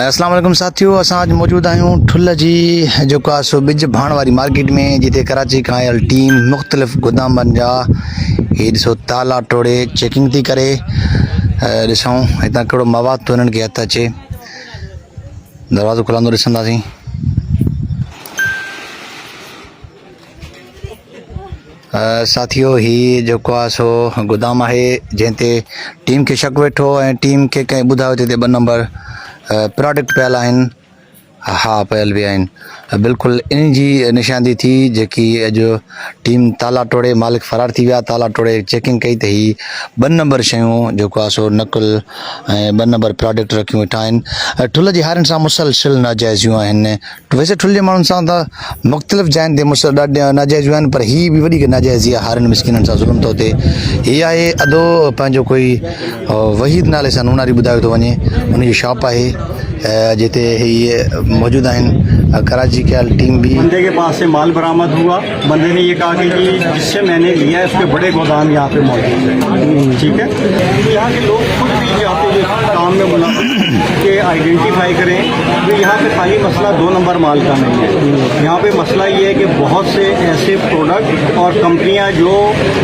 अस्सलाम वालेकुम साथियों, असां अॼु मौजूदु आहियूं ठुल जी जेको आहे सो ॿिज भाण वारी मार्केट में, जिते कराची खां आयल टीम मुख़्तलिफ़ गोदामनि जा हीअ ॾिसो ताला टोड़े चेकिंग थी करे। ॾिसूं हितां कहिड़ो मवाद थो हिननि खे हथु अचे। दरवाज़ो खुलंदो ॾिसंदासीं। साथियों, हीअ जेको आहे सो गोदाम आहे जंहिं ते टीम खे शक वेठो ऐं टीम खे कंहिं ॿुधायो त हिते 2 नंबर प्रोडक्ट पियल आहिनि। हा, पियल बि आहिनि। बिल्कुलु इन जी निशानी थी जेकी अॼु टीम ताला टोड़े, मालिक फ़रार थी विया, ताला टोड़े चेकिंग कई त ही 2 नंबर शयूं जेको आहे सो नकुल ऐं 2 नंबर प्रोडक्ट रखियूं वेठा आहिनि। ठुल जी हारनि सां मुसलसिल नाजाइज़ियूं आहिनि। वैसे ठुल जे माण्हुनि सां त मुख़्तलिफ़ जाइनि ते ॾाढियूं नाजाइज़ियूं आहिनि, पर हीअ बि वॾी नाजाइज़ी आहे। हारनि मिसकिननि सां ज़ुल्म थो थिए। हीअ आहे अदो पंहिंजो कोई वहीद नाले सां नूनारी ॿुधायो थो वञे, उनजी शॉप आहे जिते हीअ मौजूद आहिनि। कराची के टीम भी बंदे के पास से माल बरामद हुआ। बंदे ने ये कहा कि जी जिससे मैंने लिया है उसके बड़े गोदाम यहाँ पे मौजूद है। ठीक है, तो यहाँ के लोग खुद भी चाहते हैं काम में मुनाफा के आइडेंटिफाई करें। तो यहाँ पे खाली मसला 2 नंबर माल का नहीं है। यहाँ पे मसला ये है कि बहुत से ऐसे प्रोडक्ट और कंपनियाँ जो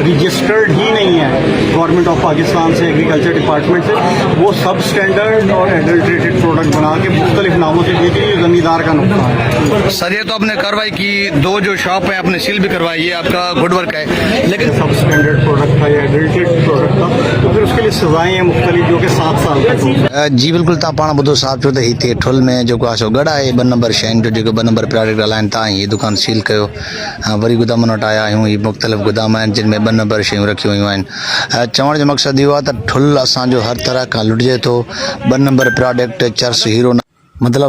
रजिस्टर्ड ही नहीं है गवर्नमेंट ऑफ पाकिस्तान से, एग्रीकल्चर डिपार्टमेंट से, वो सब स्टैंडर्ड और एडल्ट्रेटेड प्रोडक्ट बना के मुख्तलिफ नामों से बेच रही है। ज़मींदार का नुकसान है। सर, ये तो आपने कार्रवाई की, 2 जो शॉप है आपने सील भी करवाई, ये आपका गुड वर्क है। लेकिन सब स्टैंडर्ड प्रोडक्ट था या एडल्ट्रेटेड प्रोडक्ट था, तो फिर उसके लिए सजाएं हैं मुख्तलिफ, जो कि 7 साल तक। जी बिल्कुल, तव्हां पाण ॿुधो साहब छो त हिते ठुल में जेको आहे सो गढ़ आहे 2 नंबर शयुनि जो, जेको 2 नंबर प्रोडक्ट हलाइनि था। हीअ दुकान सील कयो। वरी गोदामनि वटि आया आहियूं। हीअ मुख़्तलिफ़ गोदाम आहिनि जिन में 2 नंबर शयूं रखियूं वयूं आहिनि। चवण जो मक़सदु इहो आहे त ठुल असांजो हर तरह खां लुटिजे थो। 2 नंबर प्रोडक्ट चर्स हीरो मतिलबु